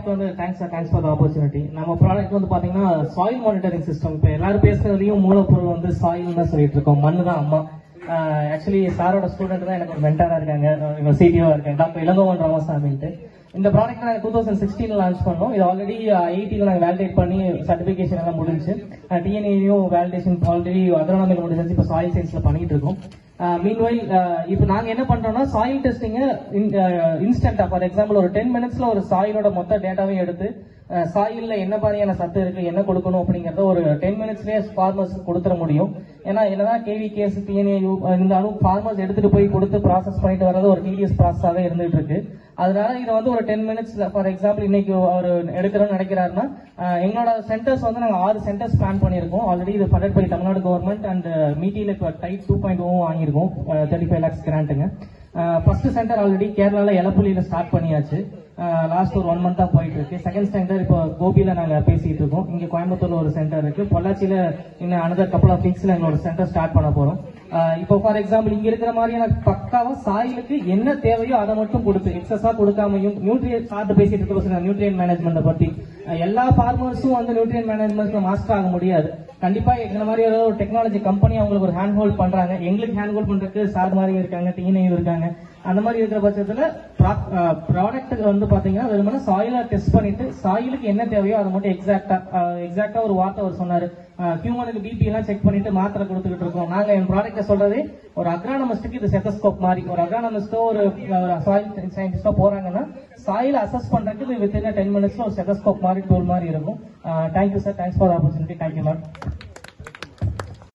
Product வந்து thanks for the opportunity. நம்ம product வந்து பாத்தீங்கன்னா சாயில் மானிட்டரிங் சிஸ்டம். இப்போ எல்லாரும் பேசுறதுலயும் மூலப்பொருள் வந்து சாயில் தான் சொல்லிட்டு இருக்கோம், மண்ணு தான் அம்மா. ஆக்சுவலி சாரோட ஸ்டூடெண்ட் தான் எனக்கு ஒரு மென்டாரா இருக்காங்க, சிடிஓ இருக்காங்க, டாக்டர் இளங்கோவன் ராமசாமின்ட்டு. இந்த ப்ராடக்ட் நாங்கள் 2016 லான்ச் பண்ணோம். இது ஆல்ரெடி 80 நாங்கள் வேலிடேட் பண்ணி சர்டிபிகேஷன் எல்லாம் முடிஞ்சு டிஎன்ஏயும் வேலிடேஷன் ஆல்ரெடி அக்ரானமிக் முடிஞ்சு இப்போ சாயில் சயின்ஸ்ல பண்ணிட்டு இருக்கோம். மீன்வைல் இப்போ நாங்க என்ன பண்றோம்னா சாயில் டெஸ்டிங் இன்ஸ்டன்டா, ஃபார் எக்ஸாம்பிள் ஒரு 10 மினிட்ஸ்ல ஒரு சாயிலோட மொத்த டேட்டாவையும் எடுத்து சாயில்ல என்ன மாதிரியான சத்து இருக்கு, என்ன கொடுக்கணும் அப்படிங்கறத ஒரு 10 மினிட்ஸ்லயே ஃபார்மர்ஸ்க்கு கொடுத்துட முடியும். ஏன்னா என்னதான் கேவி கேஸ் டிஎன்ஏ இருந்தாலும் ஃபார்மர்ஸ் எடுத்துட்டு போய் கொடுத்து ப்ராசஸ் பண்ணிட்டு வர்றது ஒரு டிடிஎஸ் ப்ராசஸாவே இருந்துட்டு இருக்கு. அதனால இதை வந்து ஒரு 10 மினிட்ஸ், ஃபார் எக்ஸாம்பிள் இன்னைக்கு அவர் எடுக்கிறோம்னு நினைக்கிறாருன்னா எங்களோட சென்டர்ஸ் வந்து நாங்கள் 6 சென்டர்ஸ் பிளான் பண்ணியிருக்கோம். ஆல்ரெடி இது funded by Tamil Nadu government and மீட்டியில இப்போ டைப் 2.0 வாங்கியிருக்கோம், 35 lakhs கிராண்ட்டுங்க. ஃபர்ஸ்ட் சென்டர் ஆல்ரெடி கேரளால எலப்புலியில ஸ்டார்ட் பண்ணியாச்சு, லாஸ்ட் ஒரு 1 month போயிட்டு இருக்கு. செகண்ட் சென்டர் இப்போ கோபியில நாங்க பேசிட்டு இருக்கோம். இங்க கோயம்புத்தூர்ல ஒரு சென்டர் இருக்கு, பொள்ளாச்சியில இன்னும் அனதர் கப்பல் ஆஃப் வீக்ஸ்ல எங்களோட சென்டர் ஸ்டார்ட் பண்ண போறோம். இப்போ ஃபார் எக்ஸாம்பிள் இங்க இருக்கிற மாதிரியான பக்காவா சாயிலுக்கு என்ன தேவையோ அதை மட்டும் கொடுத்து எக்ஸஸா கொடுக்காமையும் நியூட்ரியன் சார்ட் பேசிட்டு இருக்க நியூட்ரியன் மேனேஜ்மெண்ட் பத்தி எல்லா ஃபார்மர்ஸும் வந்து நியூட்ரியன் மேனேஜ்மெண்ட்ல மாஸ்டர் ஆக முடியாது. கண்டிப்பா இந்த மாதிரி ஏதாவது ஒரு டெக்னாலஜி கம்பெனி அவங்களுக்கு ஒரு ஹேண்ட் ஹோல்ட் பண்றாங்க, எங்களுக்கு ஹேண்ட் ஹோல்ட் பண்றதுக்கு சார் மாதிரி இருக்காங்க, டிஎன்ஏ இருக்காங்க. அந்த மாதிரி இருக்கிற பட்சத்துல ப்ராடக்ட் வந்து பாத்தீங்கன்னா வெறுமனே சாயில டெஸ்ட் பண்ணிட்டு சாயிலுக்கு என்ன தேவையோ அதை மட்டும் எக்ஸாக்டா ஒரு வார்த்தை அவர் சொன்னாரு, ஹியூமனுக்கு பிபி எல்லாம் செக் பண்ணிட்டு மாத்திரை கொடுத்துக்கிட்டு இருக்கோம். நாங்க என் ப்ராடக்ட சொல்றது ஒரு அக்ரானமிஸ்டுக்கு இது ஸ்டெத்தஸ்கோப் மாதிரி. ஒரு அக்ரானமிஸ்டோ ஒரு சாயில் சயின்டிஸ்டோ போறாங்கன்னா சாயில அசஸ் பண்றதுக்கு வித்தின் 10 மினிட்ஸ்ல ஒரு ஸ்டெத்தஸ்கோப் மாதிரி டூல் மாதிரி இருக்கும். Thank you sir, thanks for opportunity. Thank you ma'am.